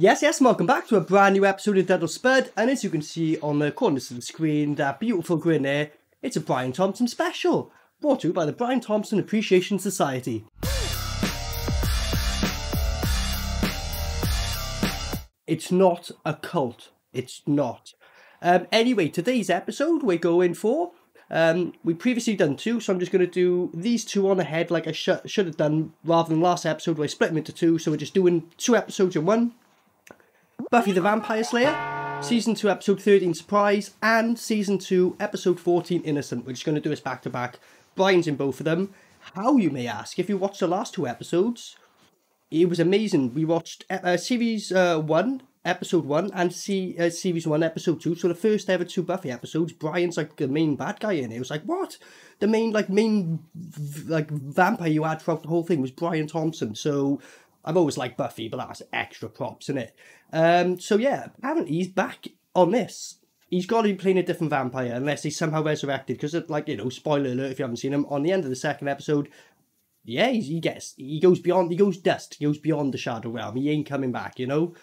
Yes, welcome back to a brand new episode of DUD or SPUD, and as you can see on the corners of the screen, that beautiful grin there, it's a Brian Thompson special, brought to you by the Brian Thompson Appreciation Society. It's not a cult, it's not. Anyway, today's episode we're going for, we previously done two, so I'm just going to do these two on ahead like I should have done, rather than last episode where I split them into two, so we're just doing two episodes in one. Buffy the Vampire Slayer, Season 2 Episode 13 Surprise, and Season 2 Episode 14 Innocent. We're just going to do this back to back. Brian's in both of them. How, you may ask? If you watched the last two episodes, it was amazing. We watched Series 1, Episode 1, and Series 1, Episode 2. So the first ever two Buffy episodes, Brian's like the main bad guy in it. It was like, what? The main vampire you had throughout the whole thing was Brian Thompson. So I've always liked Buffy, but that's extra props, isn't it? So yeah, apparently he's back on this. He's got to be playing a different vampire unless he's somehow resurrected. Because, like, you know, spoiler alert if you haven't seen him, on the end of the second episode, yeah, he goes beyond, he goes dust, he goes beyond the shadow realm. He ain't coming back, you know?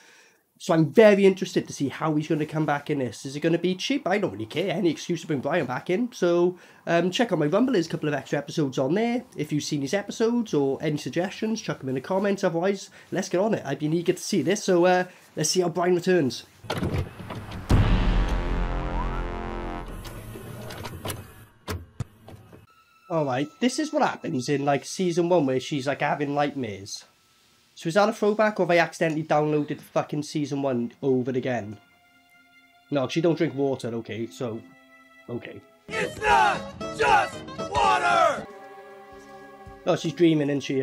So I'm very interested to see how he's going to come back in this. Is it going to be cheap? I don't really care. Any excuse to bring Brian back in. So check out my Rumble. There's a couple of extra episodes on there. If you've seen these episodes or any suggestions, chuck them in the comments. Otherwise, let's get on it. I've been eager to see this. So let's see how Brian returns. Alright, this is what happens in like Season 1 where she's like having nightmares. So is that a throwback, or have I accidentally downloaded fucking Season 1 over again? No, she don't drink water, okay, so... okay. It's not just water! Oh, she's dreaming, isn't she?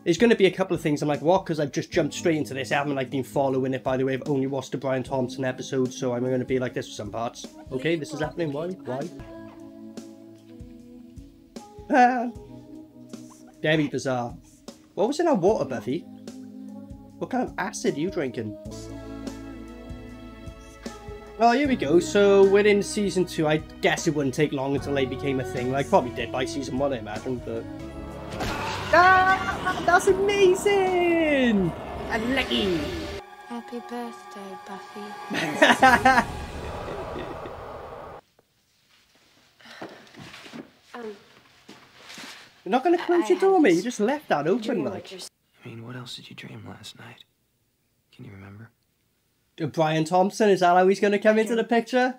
There's going to be a couple of things I'm like, what? Because I've just jumped straight into this. I haven't like been following it, by the way. I've only watched the Brian Thompson episode, so I'm going to be like this for some parts. Okay, this is happening. Why? Very bizarre. What was in our water, Buffy? What kind of acid are you drinking? Oh, here we go. So we're in Season 2. I guess it wouldn't take long until they became a thing. Like, probably did by Season 1, I imagine, but... Ah! That's amazing! I'm lucky! Happy birthday, Buffy. You're not going to close your door, mate. You just left that open, like. I mean, what else did you dream last night? Can you remember? Brian Thompson, is that how he's going to come into the picture?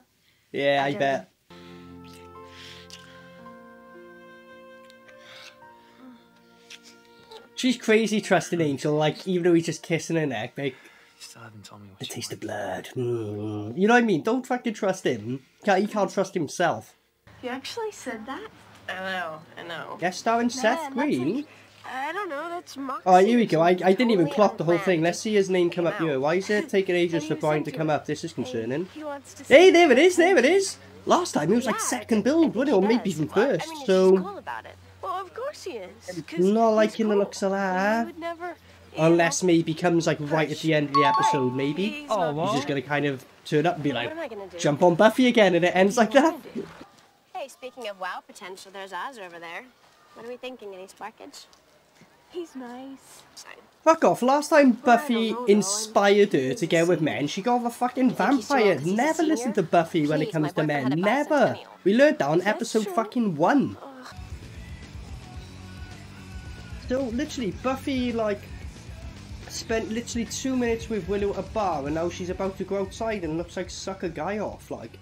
Yeah, I bet. She's crazy trusting Angel, like, even though he's just kissing her neck, like, You still haven't told me what the you taste of want. blood. You know what I mean? Don't fucking trust him. He can't trust himself. You actually said that? I know. Guest starring Seth Green? I don't know, that's Moxie. Alright, here we go. I didn't even clock the whole thing. Let's see his name come up here. Why is it taking ages for Brian to come up? This is concerning. Hey, there it is. Last time it was like second build, wasn't it? Or maybe even first. So, Well, of course he is. not liking the looks of that. Unless maybe comes like right at the end of the episode, maybe. He's just going to kind of turn up and be like, jump on Buffy again, and it ends like that. Hey, speaking of WoW potential, there's Oz over there. What are we thinking? Any sparkage? He's nice. Fuck off. Last time Buffy inspired her to get with men, she got a fucking vampire. Never listen to Buffy when it comes to men. Never. We learned that on episode fucking 1. So, literally, Buffy, like, spent literally 2 minutes with Willow at a bar, and now she's about to go outside and looks like suck a guy off, like.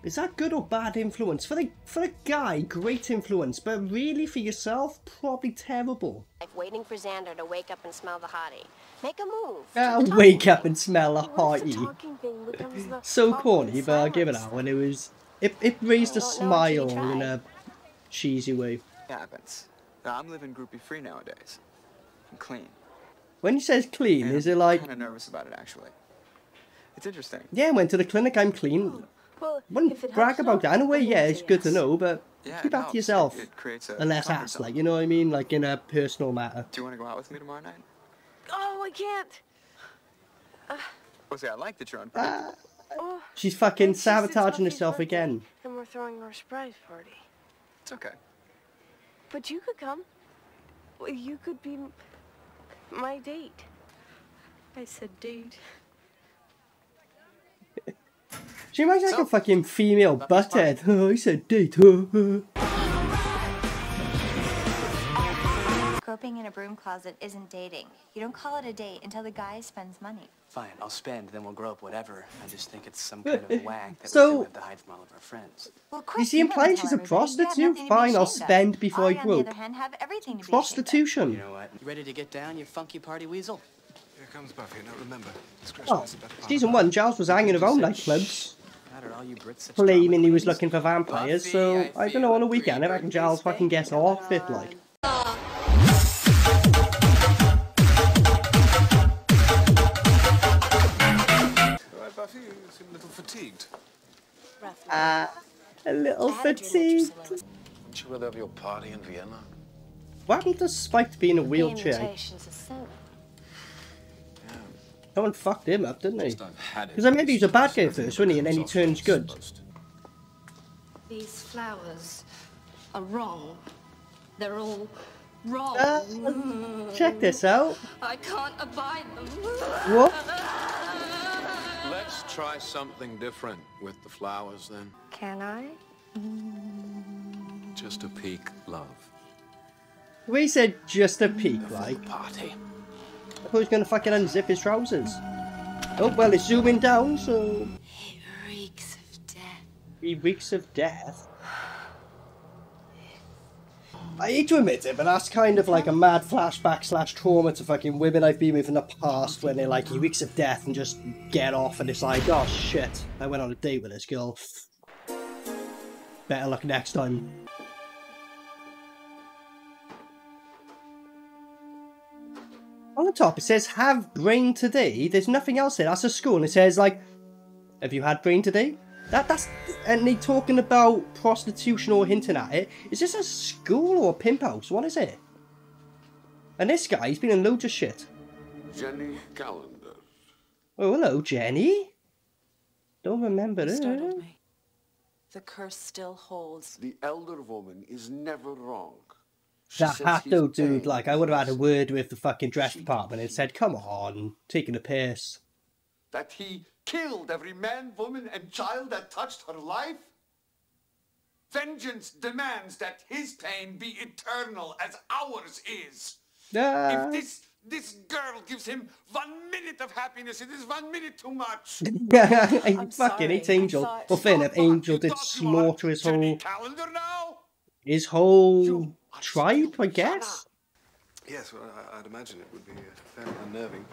Is that good or bad influence? For the guy, great influence, but really for yourself, probably terrible. Like waiting for Xander to wake up and smell the hottie. Make a move. Wake up and smell a hottie. So corny, but I'll give it that one. It raised a smile in a cheesy way. It happens. I'm living groupie free nowadays. I'm clean. When he says clean, And is it like... I'm kind of nervous about it, actually. It's interesting. Yeah, I went to the clinic, I'm clean. Well, Wouldn't brag about that. In a way, yeah, it's good to know, but Yeah, keep it that to helps. yourself. It creates a Unless comfort asked, zone. like, you know what I mean? Like, in a personal matter. Do you want to go out with me tomorrow night? Oh, I can't. Well, see, I like that you're unpredictable. Oh, She's fucking and she said it's sabotaging Buffy's herself birthday, again. And we're throwing our surprise party. It's okay. But you could come. Well, you could be my date. I said, dude. She reminds me like a fucking female butthead. Oh, I said date. Groping in a broom closet isn't dating. You don't call it a date until the guy spends money. Fine, I'll spend, then we'll grope, whatever. I just think it's some kind of whack that So- we do have to hide from all of our friends. Well, Is he implying she's a prostitute? Fine, I'll spend before I on the grope. other hand, have everything to be Prostitution. You know what? You ready to get down, you funky party weasel? Here comes Buffy. Now remember, discretion Oh, is the better part. season 1, Giles was hanging around nightclubs, How did all you Brits such claiming drama he was queens? looking for vampires, Buffy, so, I don't know, on a feel weekend, I pretty reckon Giles fucking gets off it, like. All right, Buffy, you seem a little fatigued. A little fatigued. Aren't you worthy of your party in Vienna? What happened to Spike being in a wheelchair? Invitations are sent. Someone fucked him up, didn't they? I've had it. Because I remember he was a bad guy at first, wasn't he? And then he turns good. These flowers are wrong. They're all wrong. Check this out. I can't abide them. What? Let's try something different with the flowers then. Can I? Just a peek, love. We said just a peek, like. Party. I thought he was going to fucking unzip his trousers. Oh, well, it's zooming down, so... It reeks of death. He reeks of death. I hate to admit it, but that's kind of like a mad flashback / trauma to fucking women I've been with in the past when they're like, he reeks of death and just get off and it's like, oh shit, I went on a date with this girl. Better luck next time. On the top it says, have brain today. There's nothing else there. That's a school and it says like, have you had brain today? That's and they talking about prostitution or hinting at it. Is this a school or a pimp house? What is it? And this guy, he's been in loads of shit. Jenny Calendar. Oh, hello, Jenny. Don't remember it. Startled me. The curse still holds. The elder woman is never wrong. She That says Hatto he's dude, paying like, I would have had a for word with the fucking dress department and said, come on, taking a piss. that he killed every man, woman, and child that touched her life? Vengeance demands that his pain be eternal as ours is. Ah. If this girl gives him 1 minute of happiness, it is 1 minute too much. I'm fucking it's Angel. Well, fair enough, Angel did slaughter his whole tribe, I guess. Yes, well, I'd imagine it would be fairly unnerving.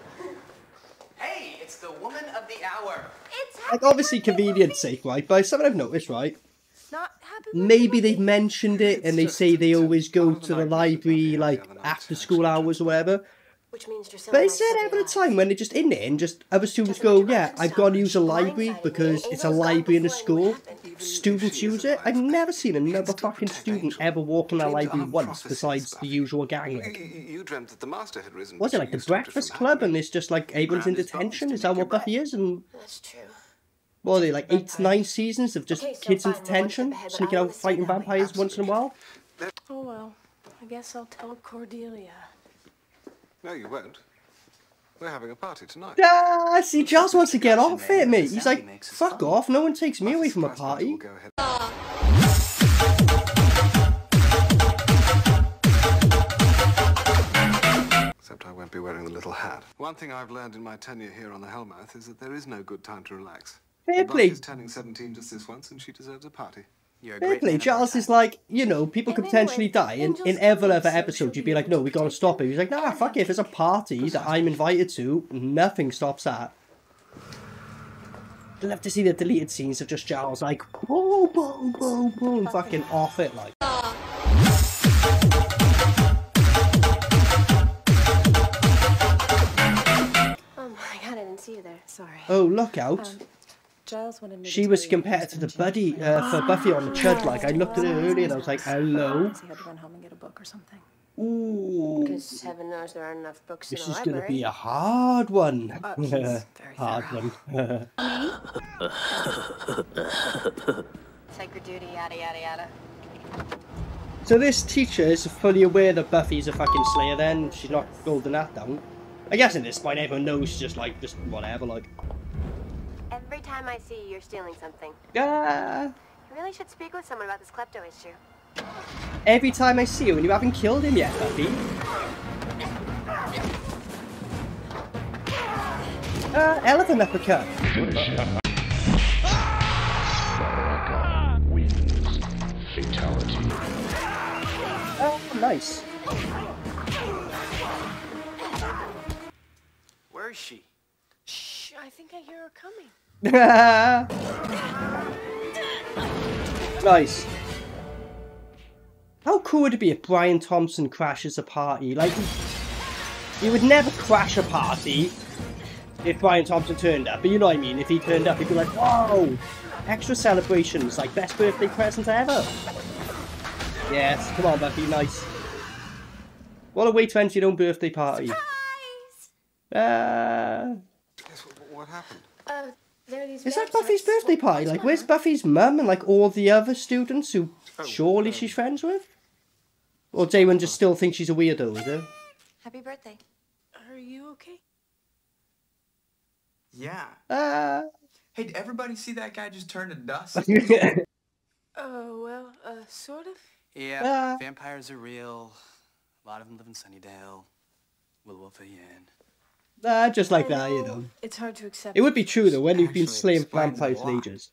Hey, it's the woman of the hour. Like, obviously convenience sake, right? But something I've noticed, right? Not happy. Maybe they've mentioned it and they say they always go to the library, like, after school hours or whatever. Which means Drusilla But might is there still be ever a alive. time when they're just in there and just other students go, yeah, I've got to use a library because it's a library in a school? Students use it? I've never seen another fucking student ever walk in that library once besides the usual gang. Like. You dreamt that the master had risen. Was it like the Breakfast Club and it's just like everyone's in detention? Is that what Buffy is? And That's true. what are they, like 8 to 9 seasons of just Okay, so kids in fine, detention? but I Sneaking wanna out say fighting that way. vampires once in a while? Oh well, I guess I'll tell Cordelia. No, you won't. We're having a party tonight. Ah, see, Giles wants to get off it, mate. He's like, fuck off, no one takes me away from a party. We'll go ahead. Except I won't be wearing the little hat. One thing I've learned in my tenure here on the Hellmouth is that there is no good time to relax. Fair Buffy play. is turning 17 just this once, and she deserves a party. You're a Fair great play. man of Giles our is time. like, you know, people could potentially die, and in every other episode you'd be like, no, we gotta stop it. He's like, nah, fuck it, if it's a party that I'm invited to, nothing stops that. I'd love to see the deleted scenes of just Giles like, boom, boom, boom, boom, fucking off it, like. Oh my god, I didn't see you there. Sorry. Oh, look out. Giles wanted me to She tell was you compared to the buddy, for Buffy on the Chud, like, I looked at her earlier and I was like, hello? he had to run home and get a book or something. Ooh, Because heaven knows there aren't enough books this in is the gonna library. be a hard one. He's very Hard thorough. one. Sacred duty, yada yada yada. So this teacher is fully aware that Buffy's a fucking slayer then, she's not holding that down. I guess at this point everyone knows just whatever, like. Every time I see you, you're stealing something. Ah. You really should speak with someone about this klepto issue. Every time I see you and you haven't killed him yet, Buffy. Elephant uppercut. Fatality. Oh, nice. Where is she? Shh, I think I hear her coming. Nice. How cool would it be if Brian Thompson crashes a party? Like, he would never crash a party if Brian Thompson turned up, but you know what I mean? If he turned up, he'd be like, whoa! Extra celebrations, like best birthday present ever. Yes, come on Buffy, nice. What a way to enter your own birthday party. Yes, what happened? There are these Is that websites. Buffy's birthday party? Like, where's Buffy's mum and like all the other students who surely she's friends with? Or Damon just still thinks she's a weirdo, is it? Happy birthday. Are you okay? Yeah. Hey, did everybody see that guy just turn to dust? Well, sort of. Yeah, vampires are real. A lot of them live in Sunnydale. We'll wolf you in. Just like that, you know. It's hard to accept. It would be true though, when you've been Actually slaying explains a vampires for lot. ages.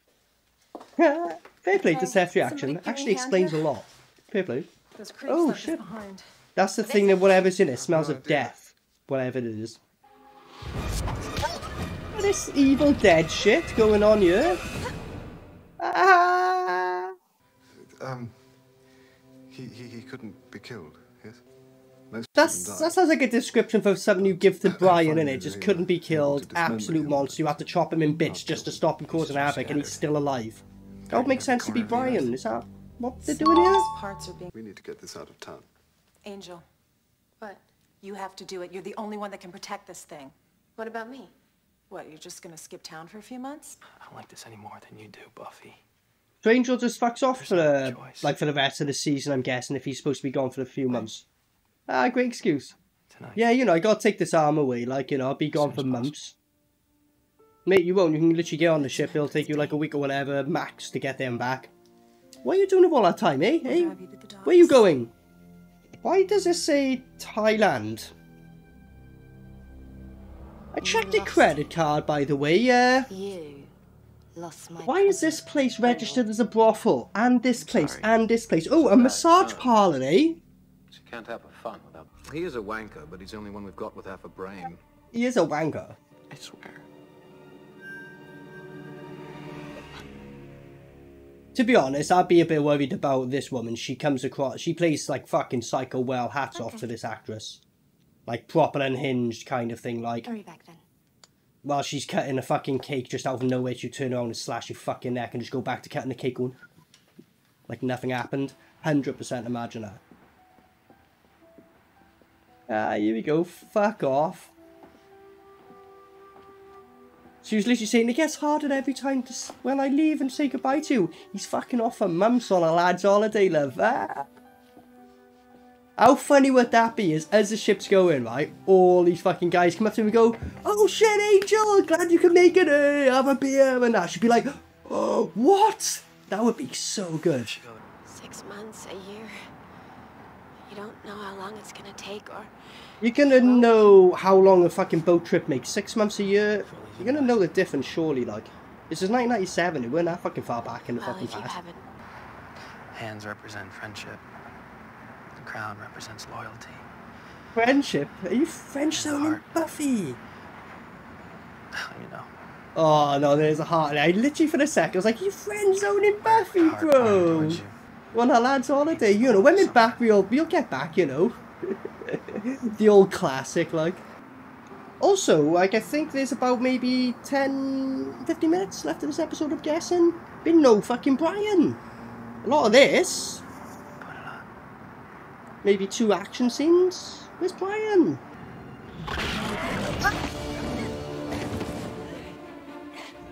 Fair play to Seth's reaction. Actually explains a lot. Fair play. Those creeps Oh, left us shit. behind. That's the thing that whatever's in it smells of death. Whatever it is. This Evil Dead shit going on here. He couldn't be killed, yes? Most That of them died. sounds like a description for something you give to Brian, innit? Just couldn't be killed, absolute monster. You have to chop him in bits just to stop him causing havoc, and he's still alive. That would make sense to be Brian. Is that what they're doing here? Parts are being... We need to get this out of town. Angel, What? you have to do it. You're the only one that can protect this thing. What about me? What, you're just gonna skip town for a few months? I don't like this any more than you do, Buffy. So Angel just fucks off for There's no the choice. like for the rest of the season, I'm guessing, if he's supposed to be gone for a few months. Great excuse. Tonight. Yeah, you know, I gotta take this arm away, like, you know, I'll be gone for months. Mate, you won't, you can literally get on the ship, it'll take you like a week or whatever, max, to get there and back. What are you doing with all that time, eh? Hey, Drive you to the docks. where are you going? Why does it say Thailand? I checked your credit card, by the way, You lost my Why is this place registered as a brothel? And this place, Sorry. and this place. Oh, a massage parlour, eh? You can't have a fun without... He is a wanker, but he's the only one we've got with half a brain. He is a wanker. I swear. To be honest, I'd be a bit worried about this woman. She comes across... She plays, like, fucking psycho well. Hats off to this actress. Like, proper unhinged kind of thing, like... Hurry back then. While she's cutting a fucking cake just out of nowhere, she'll turn around and slash your fucking neck and just go back to cutting the cake going... Like nothing happened. 100% imagine that. Here we go. Fuck off. She was literally saying, it gets harder every time when I leave and say goodbye to you. He's fucking off for months on a lad's holiday, love. How funny would that be as the ship's going, right? All these fucking guys come up to him and go, oh shit, Angel, glad you can make it, have a beer, and that. She'd be like, oh, what? That would be so good. 6 months, a year. You don't know how long it's gonna take, or... You're gonna know how long a fucking boat trip makes. 6 months a year. You're gonna know the difference, surely, like. This is 1997, it weren't that fucking far back in the Well, fucking if you past. haven't... Hands represent friendship. The crown represents loyalty. Friendship? Are you French sounding Heart. Buffy? You know. Oh no, there's a heart. I literally for a sec, I was like, you friend zoning Buffy, Heart pointed bro. towards you. On our lad's holiday, you know, when we're back, we'll get back, you know. The old classic, like. Also, like, I think there's about maybe 10, 15 minutes left of this episode, I'm guessing. Been no fucking Brian. A lot of this. Put it on. Maybe 2 action scenes. Where's Brian?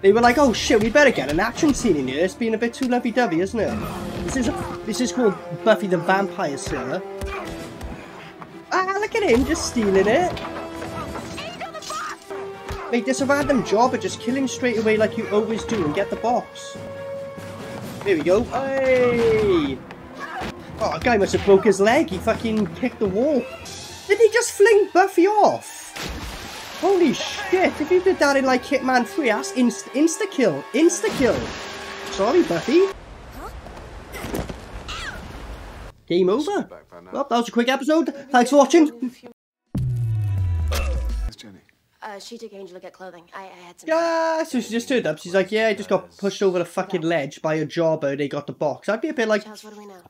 They were like, oh shit, we better get an action scene in here. It's been a bit too lovey-dovey, isn't it? This is called Buffy the Vampire Slayer. Ah, look at him, just stealing it. Make this a random job or just kill him straight away like you always do and get the box. There we go. Hey! Oh, that guy must have broke his leg. He fucking kicked the wall. Did he just fling Buffy off? Holy shit. If you did that in like Hitman 3, that's insta-kill. Insta-kill. Sorry, Buffy. Game over. Well, that was a quick episode. Thanks for watching. She took Angel to get clothing. I had some... Yeah, so she just turned up. She's like, yeah, I just got pushed over the fucking ledge by a jobber. They got the box. I'd be a bit like... Charles, what do we know?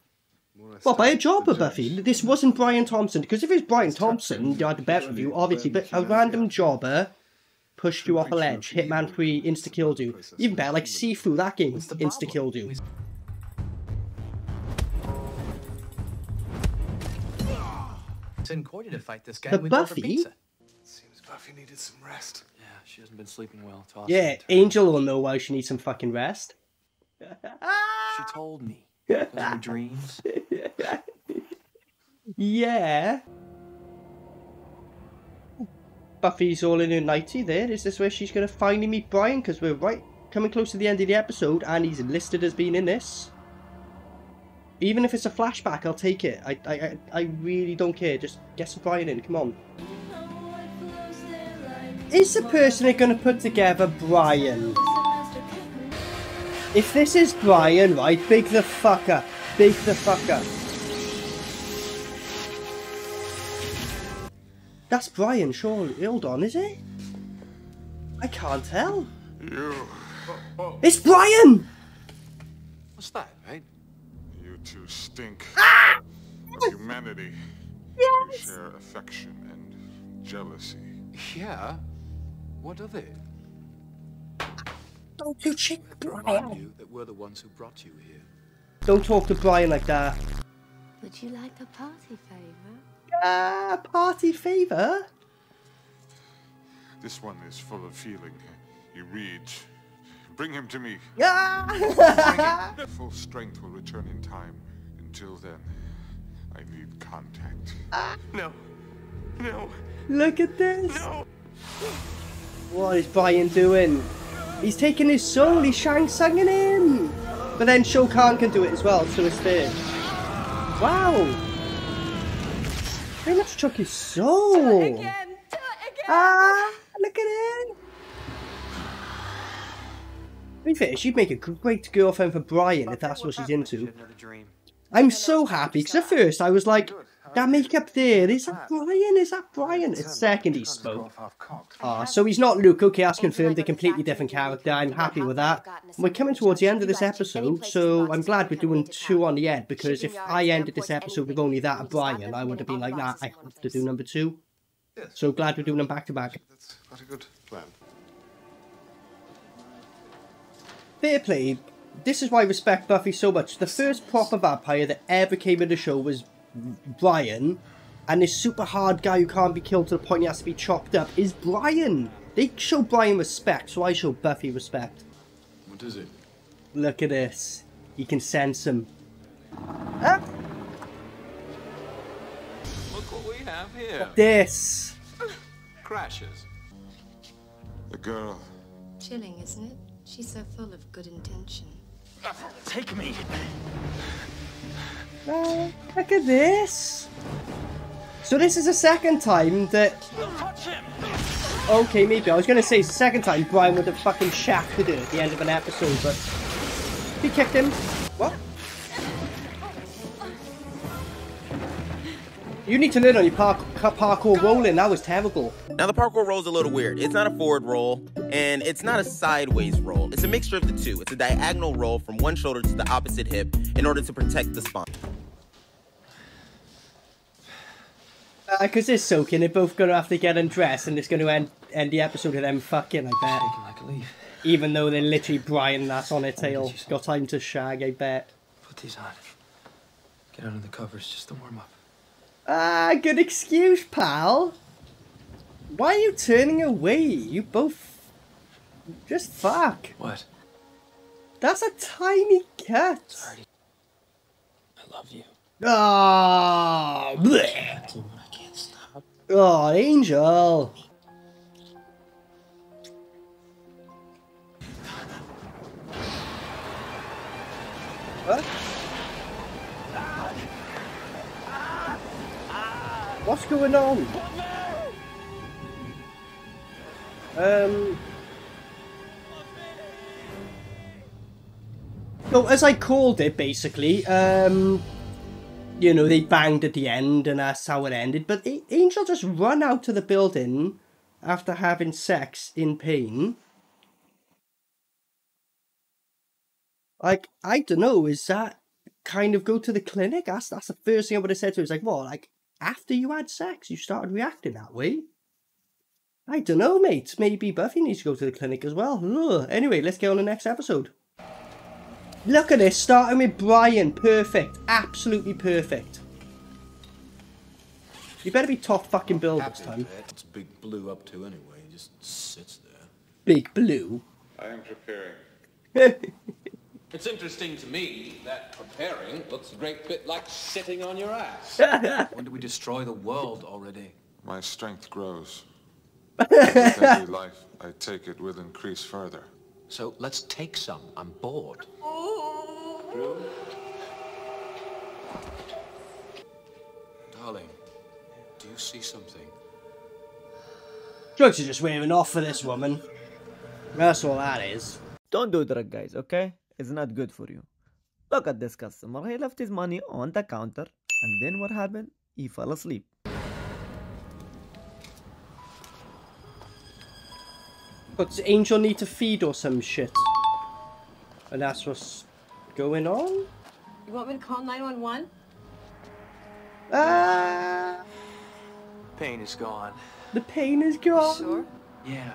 What, by a jobber, Buffy? This wasn't Brian Thompson. Because if it was Brian Thompson, you had the bet with you, obviously. But a random jobber pushed you off a ledge. Hitman 3 insta-killed you. Even better, like Sifu, that game insta-killed you. In Cordy to fight this guy. But Buffy? Seems Buffy needed some rest. Yeah, she hasn't been sleeping well. Yeah, Angel will know why she needs some fucking rest. She told me. Those were dreams. Yeah. Buffy's all in her nightie there. Is this where she's going to finally meet Brian? Because we're coming close to the end of the episode and he's listed as being in this. Even if it's a flashback, I'll take it. I really don't care. Just get some Brian in. Come on. Is the person they're going to put together Brian? If this is Brian, right, big the fuck up. Big the fuck up. That's Brian, surely. Hold on, is it? I can't tell. It's Brian! What's that, mate? You two stink Ah! of humanity. Yes! You share affection and jealousy. Yeah? What are they? Don't you cheat Remind Brian. you that we're the ones who brought you here. Don't talk to Brian like that. Would you like a party favor? Party favour? This one is full of feeling. You read. Bring him to me. Yeah. Full strength will return in time. Until then, I need contact. No. No. Look at this. No. What is Brian doing? He's taking his soul. He's Shang-Tsunging him. But then Shao Kahn can do it as well, so it's there. Wow. Very much took his soul. Do it again. Do it again. Ah, look at him. To be fair, she'd make a great girlfriend for Brian if that's what she's into. I'm so happy, because at first I was like, that makeup there, is that Brian? Is that Brian? It's second he spoke. Ah, so he's not Luke. Okay, that's confirmed. A completely different character. I'm happy with that. We're coming towards the end of this episode, so I'm glad we're doing 2 on the end, because if I ended this episode with only that of Brian, I would have been like, nah, I have to do number 2. So glad we're doing them back to back. That's quite a good plan. Fair play. This is why I respect Buffy so much. The first proper vampire that ever came in the show was Brian, and this super hard guy who can't be killed to the point he has to be chopped up is Brian. They show Brian respect, so I show Buffy respect. What is it? Look at this. You can sense him. Ah! Look what we have here. This. Crashes. The girl. Chilling, isn't it? She's so full of good intention. Take me. Oh, look at this. So this is the second time that... Okay, maybe. I was going to say second time Brian would have fucking shafted her at the end of an episode, but... He kicked him. What? You need to learn on your parkour rolling. That was terrible. Now the parkour roll is a little weird. It's not a forward roll, and it's not a sideways roll. It's a mixture of the two. It's a diagonal roll from one shoulder to the opposite hip in order to protect the spine. Because they're soaking, they're both going to have to get undressed, and it's going to end the episode of them fucking, I bet. Like a leaf. Even though they're literally Brian that's on her tail. Got time to shag, I bet. Put these on. Get under the covers just to warm up. Ah, good excuse, pal. Why are you turning away? You both... Just fuck. What? That's a tiny cut. Sorry. I love you. Ah, bleh. I can't stop. Oh, Angel. What? What's going on? So as I called it, basically, you know, they banged at the end and that's how it ended. But Angel just run out of the building after having sex in pain. Like, I don't know, is that kind of go to the clinic? That's the first thing I would have said to her. It's like, what, like, after you had sex, you started reacting that way? I don't know, mate. Maybe Buffy needs to go to the clinic as well. Ugh. Anyway, let's get on the next episode. Look at this, starting with Brian. Perfect. Absolutely perfect. You better be top fucking bill this time. What's Big Blue up to anyway? He just sits there. Big Blue? I am preparing. It's interesting to me that preparing looks a great bit like sitting on your ass. When do we destroy the world already? My strength grows. With every life I take, it will increase further. So let's take some. I'm bored. Darling, do you see something? Drugs are just wearing off for this woman. That's all that is. Don't do drug, guys, okay? It's not good for you. Look at this customer. He left his money on the counter. And then what happened? He fell asleep. But does Angel need to feed or some shit? And that's what's going on? You want me to call 911? Pain is gone. The pain is gone? Sure? Yeah.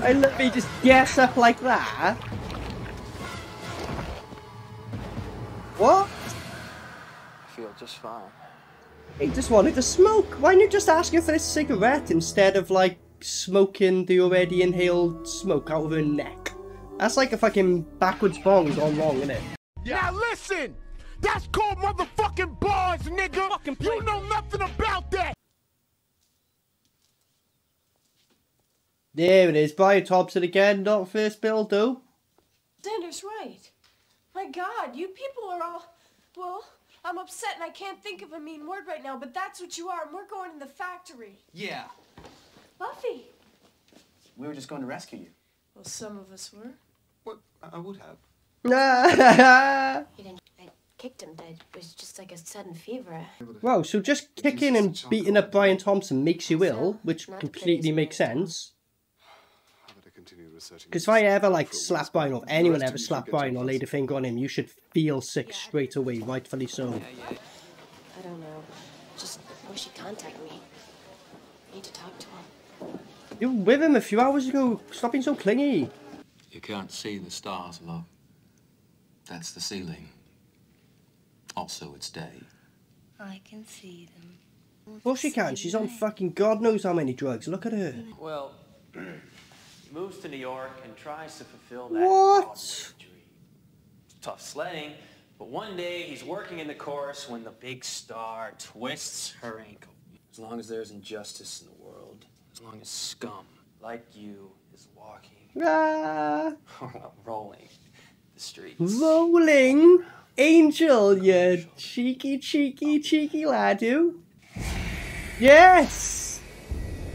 And let me just guess up like that? What? I feel just fine. He just wanted to smoke. Why didn't you just ask her for a cigarette instead of, like, smoking the already inhaled smoke out of her neck? That's like a fucking backwards bong gone wrong, isn't it? Now listen! That's called motherfucking bars, nigga! You know nothing about that! There it is. Brian Thompson again. Not first bill, though. Xander's right. My God, you people are all... Well, I'm upset and I can't think of a mean word right now, but that's what you are, and we're going in the factory. Yeah. Buffy! We were just going to rescue you. Well, some of us were. What? I would have. He didn't. I kicked him. It was just like a sudden fever. Wow, so just kicking and beating up Brian Thompson makes you ill, which completely makes sense. Because if I ever, like, slap Brian, or anyone ever slap Brian or laid a finger on him, you should feel sick straight away, rightfully so. I don't know. Just wish he'd contact me. I need to talk to him. You were with him a few hours ago. Stop being so clingy. You can't see the stars, love. That's the ceiling. Also, it's day. I can see them. Of course she can. She's on fucking God knows how many drugs. Look at her. Well, he moves to New York and tries to fulfill that What? dream. It's tough sledding, but one day he's working in the chorus when the big star twists her ankle. As long as there's injustice in the world, as long as scum like you is walking, rolling the streets. Rolling? Angel, you cheeky lad, you. Yes!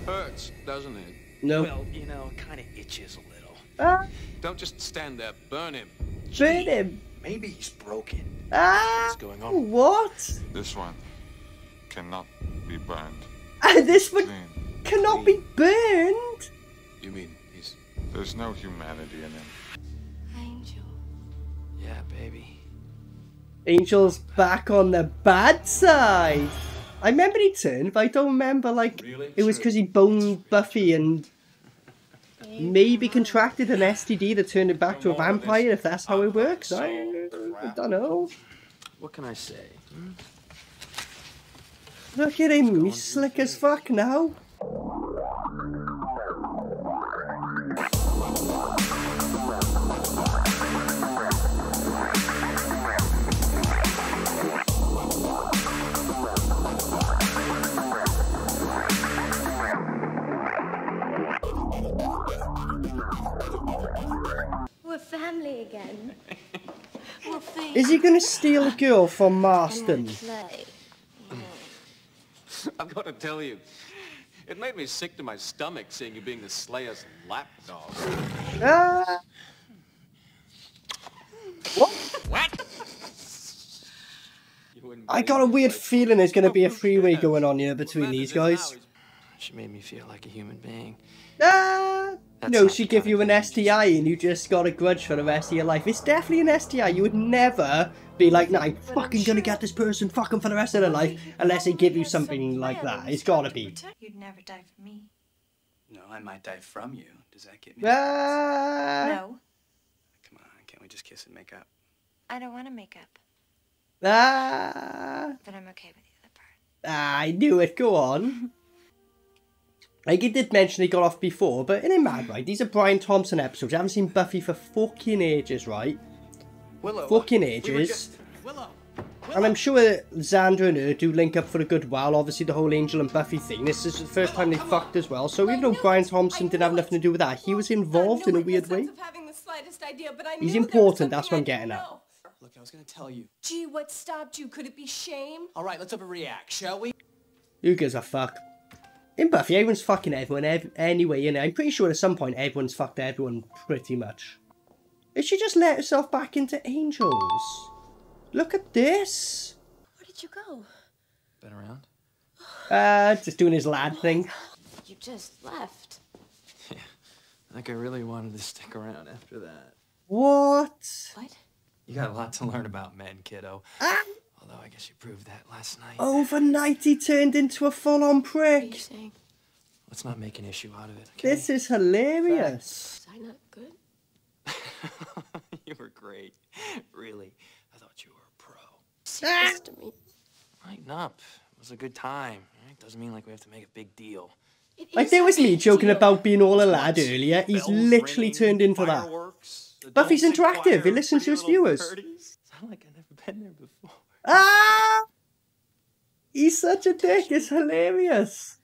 Hurts, doesn't it? No. Well, you know, it kind of itches a little. Don't just stand there. Burn him. Burn him? Maybe he's broken. What's going on? What? This one cannot be burned. This one cannot be burned? You mean he's... There's no humanity in him. Angel. Yeah, baby. Angel's back on the bad side. I remember he turned, but I don't remember, like, it was because he boned Buffy and maybe contracted an STD that turned him back to a vampire, if that's how it works. I don't know. What can I say? Look at him, he's slick as fuck now. We're family again. Is he going to steal a girl from Marston? I've got to tell you, it made me sick to my stomach seeing you being the Slayer's lapdog. What? I got a weird feeling there's going to be a freeway going on here between these guys. She made me feel like a human being. No, she give you an STI and you just got a grudge for the rest of your life. It's definitely an STI. You would never be like, nah, I'm fucking gonna get this person fucking for the rest of their life unless they give you something like that. It's gotta be. You'd never die for me. No, I might die from you. Does that get me? No. Come on, can't we just kiss and make up? I don't want to make up. But I'm okay with the other part. I knew it. Go on. Like, he did mention he got off before, but it ain't mad, right? These are Brian Thompson episodes. I haven't seen Buffy for fucking ages, right? Willow. Fucking ages. Willow. And I'm sure Xandra and her do link up for a good while. Obviously, the whole Angel and Buffy thing. This is the first time they fucked as well. So even though Brian Thompson didn't have nothing to do with that, he was involved in a weird way. He's important, that's what I'm getting at. Look, I was gonna tell you. Gee, what stopped you? Could it be shame? All right, let's overreact, shall we? Who gives a fuck? In Buffy, everyone's fucking everyone anyway, you know. I'm pretty sure at some point everyone's fucked everyone pretty much. Did she just let herself back into Angels? Look at this. Where did you go? Been around? Just doing his lad thing. You just left. Yeah, I think I really wanted to stick around after that. What? What? You got a lot to learn about men, kiddo. Although I guess you proved that last night. Overnight he turned into a full-on prick. Let's not make an issue out of it, okay? This is hilarious. Was I not good? You were great. Really. I thought you were a pro. Serious to me. Lighten up. It was a good time. Right? Doesn't mean like we have to make a big deal. Like there was me joking about being all a lad earlier. He's literally turned into that. Buffy's interactive. He listens to his viewers. Sound like I've never been there before. Ah! He's such a dick. It's hilarious.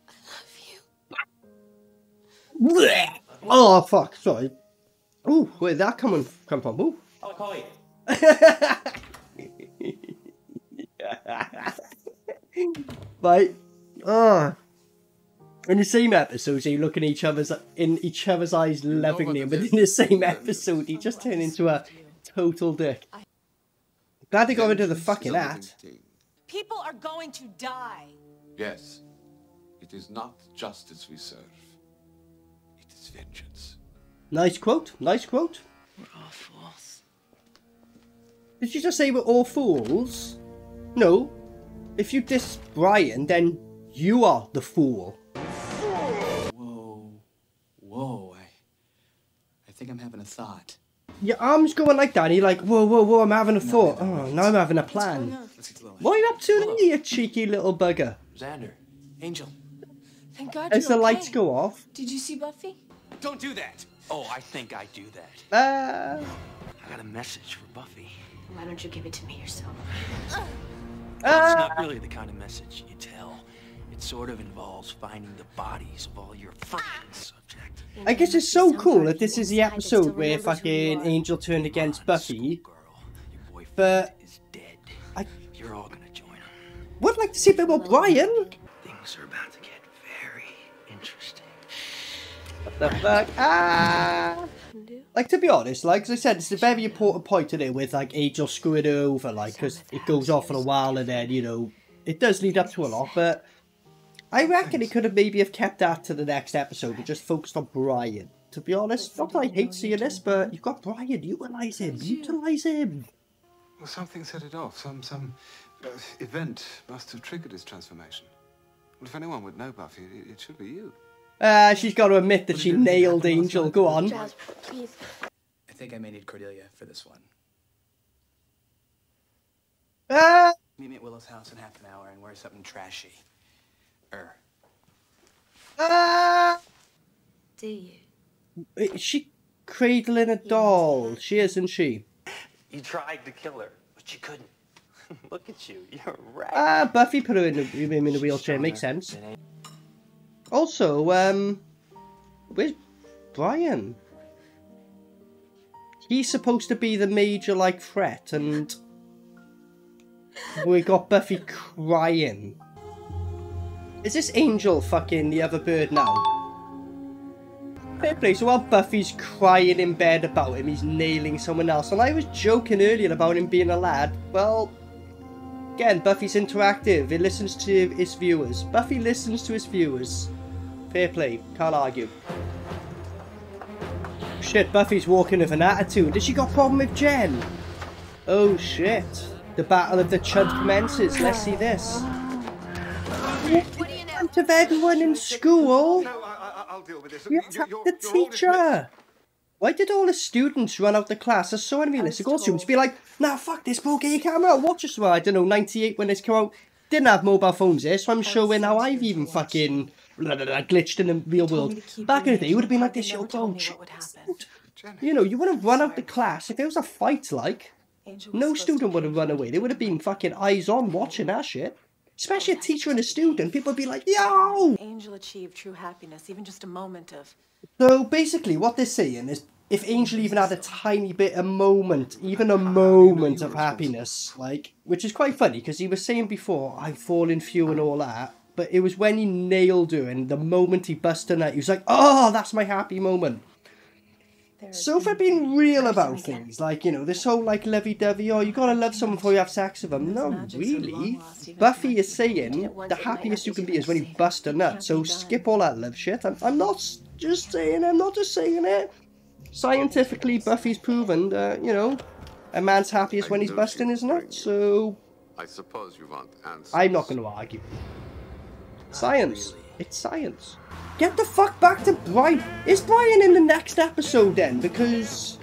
I love you. Oh fuck! Sorry. Ooh, where'd that come from? Ooh. I'll call you. Right. In the same episodes, you look in each other's eyes lovingly, but in the same episode, he just turned into a total dick. Glad they got rid of the fucking hat. People are going to die. Yes. It is not justice we serve. It is vengeance. Nice quote. Nice quote. We're all fools. Did you just say we're all fools? No. If you diss Brian, then you are the fool. Whoa. I think I'm having a thought. Your arm's going like that, and you're like, whoa, I'm having a thought. Oh, now I'm having a plan. What are you up to, you cheeky little bugger? Xander. Angel. Thank God As you're the okay. lights go off. Did you see Buffy? Don't do that. Oh, I think I do that. I got a message for Buffy. Why don't you give it to me yourself? It's not really the kind of message you tell. It sort of involves finding the bodies of all your friends. Subject. I guess it's so cool that this is the episode where fucking Angel turned against Buffy. But You're all gonna join him. would like to see a bit more Brian. Things are about to get very interesting. What the fuck? Like, to be honest, like, as I said, it's a very important point today with, like, Angel screwing her over, like, because it goes off for a while and then, you know, it does lead up to a lot, but I reckon it could have maybe have kept that to the next episode and just focused on Brian. To be honest, not that I hate seeing this, but you've got Brian, utilise him, utilise him. Well, something set it off. Some event must have triggered his transformation. Well, if anyone would know, Buffy, it should be you. She's got to admit that she nailed Angel. Go on. Jazz, please. I think I may need Cordelia for this one. Meet me at Willow's house in half an hour and wear something trashy. Do you? Is she cradling a doll? She is, isn't she? You tried to kill her, but you couldn't. Look at you. You're right. Buffy put her in a wheelchair. Makes sense. Also, where's Brian? He's supposed to be the major, like, threat, and we got Buffy crying. Is this Angel fucking the other bird now? Fair play, so while Buffy's crying in bed about him, he's nailing someone else. And I was joking earlier about him being a lad. Well, again, Buffy's interactive. It listens to his viewers. Buffy listens to his viewers. Fair play, can't argue. Shit, Buffy's walking with an attitude. Has she got a problem with Jen? Oh shit. The battle of the Chud commences. Let's see this. What in front of everyone in school? No, I'll deal with this. You attacked the teacher. Why did all the students run out the class? That's so unrealistic. All students be like, nah, fuck this, bro, get your camera out. Watch us. Well, I don't know, 98 when this came out. Didn't have mobile phones there, so I'm showing how I've even fucking glitched in the real world. Back in the day, it would have been like this, yo, bro, you know, you wouldn't run out the class. If it was a fight, like, no student would have run away. They would have been fucking eyes on watching that shit. Especially a teacher and a student. People would be like, yo! Angel achieved true happiness, even just a moment of... So basically what they're saying is, if Angel even had a tiny bit, a moment, even a moment of happiness, like, which is quite funny, because he was saying before, I've fallen few and all that, but it was when he nailed her, and the moment he busted her nut, he was like, oh, that's my happy moment. So if I've been real about things, like, you know, this whole, like, lovey-dovey, oh, you gotta love someone before you have sex with them. No, really. Buffy is saying the happiest you can be is when you bust a nut, so skip all that love shit. I'm not just saying it, I'm not just saying it. Scientifically, Buffy's proven that, you know, a man's happiest when he's busting his nut, so... I suppose you want answers. I'm not going to argue. Science. It's science. Get the fuck back to Brian. Is Brian in the next episode then? Because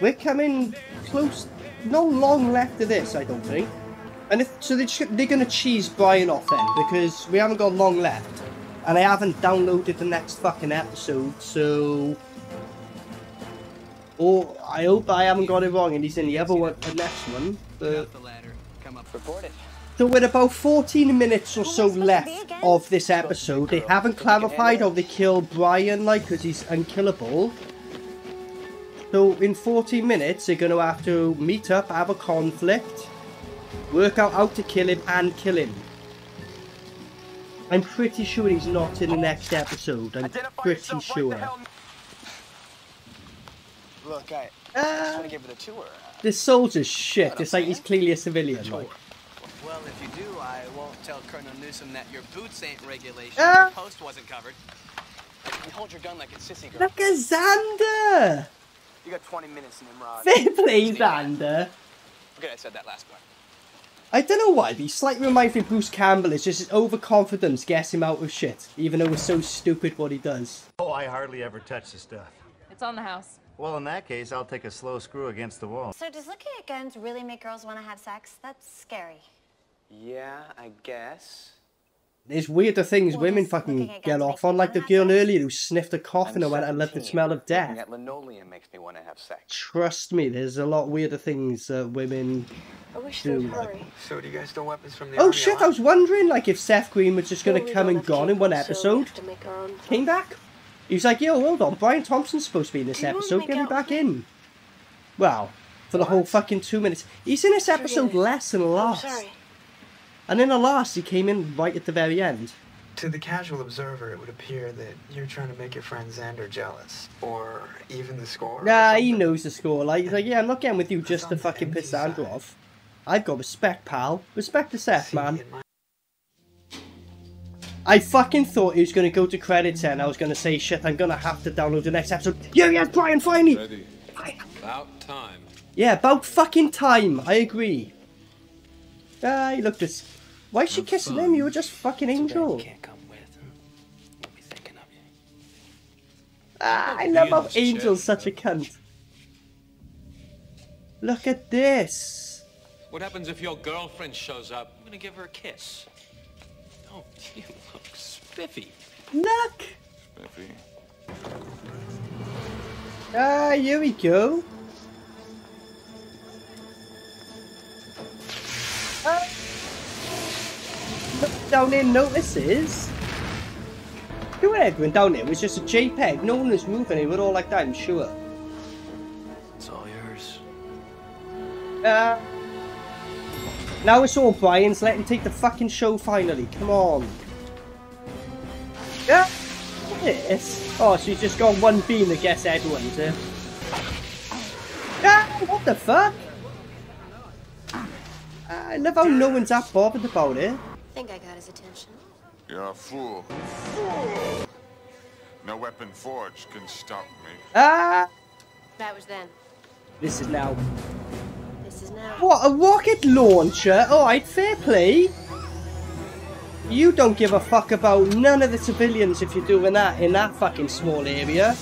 we're coming close. No long left of this, I don't think. And if so, they're going to cheese Brian off then, because we haven't got long left. And I haven't downloaded the next fucking episode, so... Or I hope I haven't got it wrong and he's in the other one, the next one. But... Report it. So with about 14 minutes or so left of this episode, they haven't clarified how they kill Brian, like, because he's unkillable. So in 14 minutes, they're going to have to meet up, have a conflict, work out how to kill him and kill him. I'm pretty sure he's not in the next episode. I'm pretty sure. Look, I just want to give it a tour. This soldier's shit. It's like he's clearly a civilian, like. Well, if you do, I won't tell Colonel Newsom that your boots ain't regulation. Your post wasn't covered. You hold your gun like it's sissy girl. Look at Xander! You got 20 minutes, Nimrod. Fair play, Xander. Okay, I said that last part. I don't know why, but he slightly reminds me of Bruce Campbell. It's just his overconfidence gets him out of shit, even though it's so stupid what he does. Oh, I hardly ever touch the stuff. It's on the house. Well, in that case, I'll take a slow screw against the wall. So does looking at guns really make girls want to have sex? That's scary. Yeah, I guess. There's weirder things women fucking get off on, like the girl earlier who sniffed a coffin and went and loved the smell of death. That linoleum makes me want to have sex. Trust me, there's a lot weirder things women do. So do you guys steal weapons from the Oh army shit, I was wondering like if Seth Green was just gonna come and gone in one episode. Came back. He was like, yo, hold on, Brian Thompson's supposed to be in this episode, get me back in. Well, for the whole fucking 2 minutes. He's in this episode less than last. And in the last, he came in right at the very end. To the casual observer, it would appear that you're trying to make your friend Xander jealous. Or even the score. Nah, he knows the score. Like, he's like, yeah, I'm not getting with you just to fucking piss Xander off. I've got respect, pal. Respect to Seth, man. I fucking thought he was going to go to credits and I was going to say, shit, I'm going to have to download the next episode. Yeah, yes, Brian, finally! Ready. About time. Yeah, about fucking time. I agree. Ah, he looked this. Why is she kissing him? You were just fucking Angel. Ah, I love how Angel's such a cunt. Look at this. What happens if your girlfriend shows up? I'm gonna give her a kiss. Oh, you look spiffy. Look. Spiffy. Ah, here we go. Look down there, notices. Who went down there? It was just a JPEG. No one was moving. It was all like that, I'm sure. It's all yours. Now it's all Brian's. Let him take the fucking show finally. Come on. Yeah. This. Oh, she's just got one beam that gets everyone's. What the fuck? I love how no one's that bothered about it. I think I got his attention. You're a fool. Fool! No weapon forged can stop me. That was then. This is now. This is now. What, a rocket launcher? Alright, fair play. You don't give a fuck about none of the civilians if you're doing that in that fucking small area.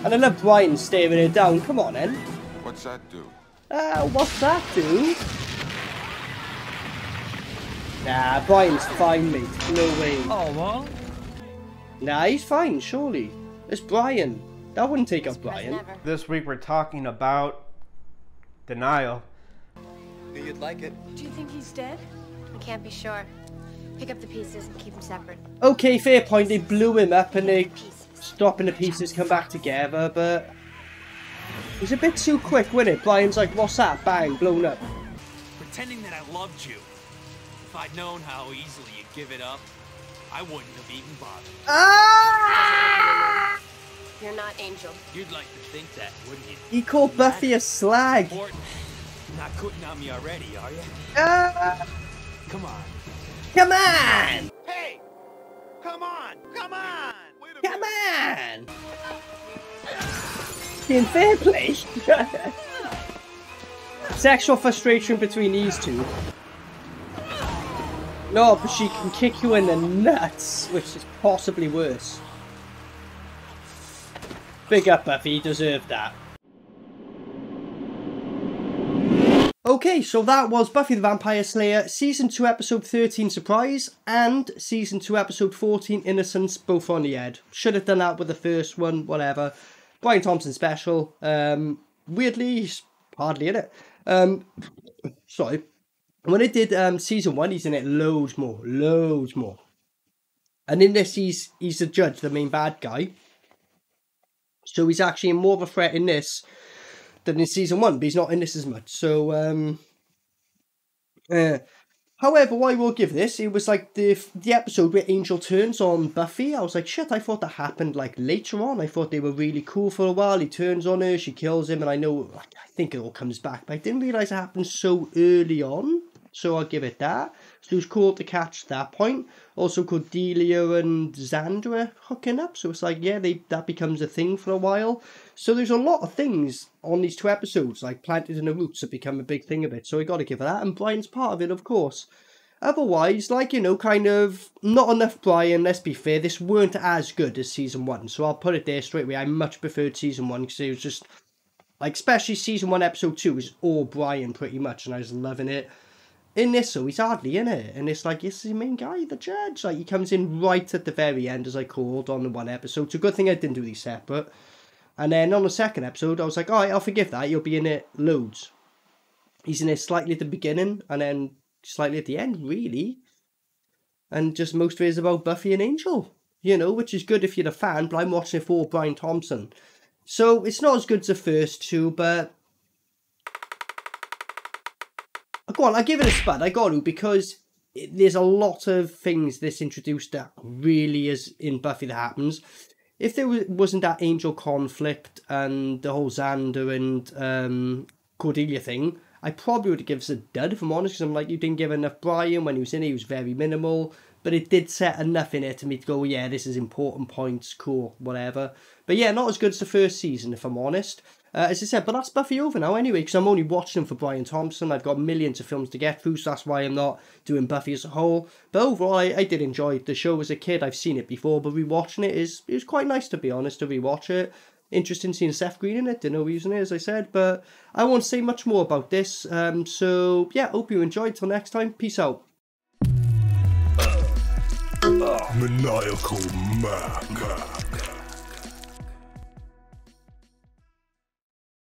And I love Brian staring it down. Come on, then. What's that do? What's that do? Nah, Brian's fine, mate. No way. Oh, what? Nah, he's fine, surely. It's Brian. That wouldn't take up Brian. This week we're talking about denial. Knew you'd like it. Do you think he's dead? We can't be sure. Pick up the pieces and keep them separate. Okay, fair point. They blew him up and they stopping the pieces come back together, but it was a bit too quick, wasn't it? Brian's like, what's that? Bang, blown up. Pretending that I loved you. If I'd known how easily you'd give it up, I wouldn't have even bothered. Ah! You're not Angel. You'd like to think that, wouldn't you? He called Buffy a slag. Not quitting on me already, are you? Come on. Come on! Hey! Come on! Come on! Come on! In fair play. Sexual frustration between these two. No, but she can kick you in the nuts, which is possibly worse. Big up, Buffy, you deserve that. Okay, so that was Buffy the Vampire Slayer Season 2 Episode 13 Surprise and Season 2 Episode 14 Innocence, both on the head. Should have done that with the first one, whatever. Brian Thompson special. Weirdly, he's hardly in it. Sorry. When I did Season 1, he's in it loads more. And in this, he's the judge, the main bad guy. So he's actually more of a threat in this than in Season 1, but he's not in this as much. So, however, what I will give this, it was like the episode where Angel turns on Buffy. I was like, shit, I thought that happened like later on. I thought they were really cool for a while. He turns on her, she kills him, and I think it all comes back. But I didn't realise it happened so early on. So I'll give it that. So it was cool to catch that point. Also Cordelia and Xander hooking up. So it's like, yeah, that becomes a thing for a while. So there's a lot of things on these two episodes, like planted in the roots, that become a big thing of it. So I got to give it that. And Brian's part of it, of course. Otherwise, like, you know, kind of not enough Brian, let's be fair. This weren't as good as Season 1. So I'll put it there straight away. I much preferred Season 1 because it was just, like, especially Season 1, Episode 2 was all Brian pretty much. And I was loving it. In this, so he's hardly in it, and it's like, it's the main guy, the judge. Like, he comes in right at the very end, as I called on the one episode. It's a good thing I didn't do these separate. And then on the second episode, I was like, alright, I'll forgive that. You'll be in it loads. He's in it slightly at the beginning, and then slightly at the end, really. And just most of it is about Buffy and Angel, you know, which is good if you're a fan, but I'm watching it for Brian Thompson. So it's not as good as the first two, but go on, I give it a spud. I got to, because there's a lot of things this introduced that really is in Buffy that happens. If there wasn't that Angel conflict and the whole Xander and Cordelia thing, I probably would have given it a dud, if I'm honest, because I'm like, you didn't give enough Brian. When he was in it, he was very minimal. But it did set enough in it to me to go, yeah, this is important points, cool, whatever. But yeah, not as good as the first season, if I'm honest. As I said, but that's Buffy over now anyway, because I'm only watching them for Brian Thompson. I've got millions of films to get through, so that's why I'm not doing Buffy as a whole. But overall, I did enjoy the show as a kid. I've seen it before, but rewatching it was quite nice, to be honest, to rewatch it. Interesting seeing Seth Green in it. Didn't know he was in it, as I said, but I won't say much more about this. So, yeah, hope you enjoyed. Till next time, peace out. Maniacal Mac.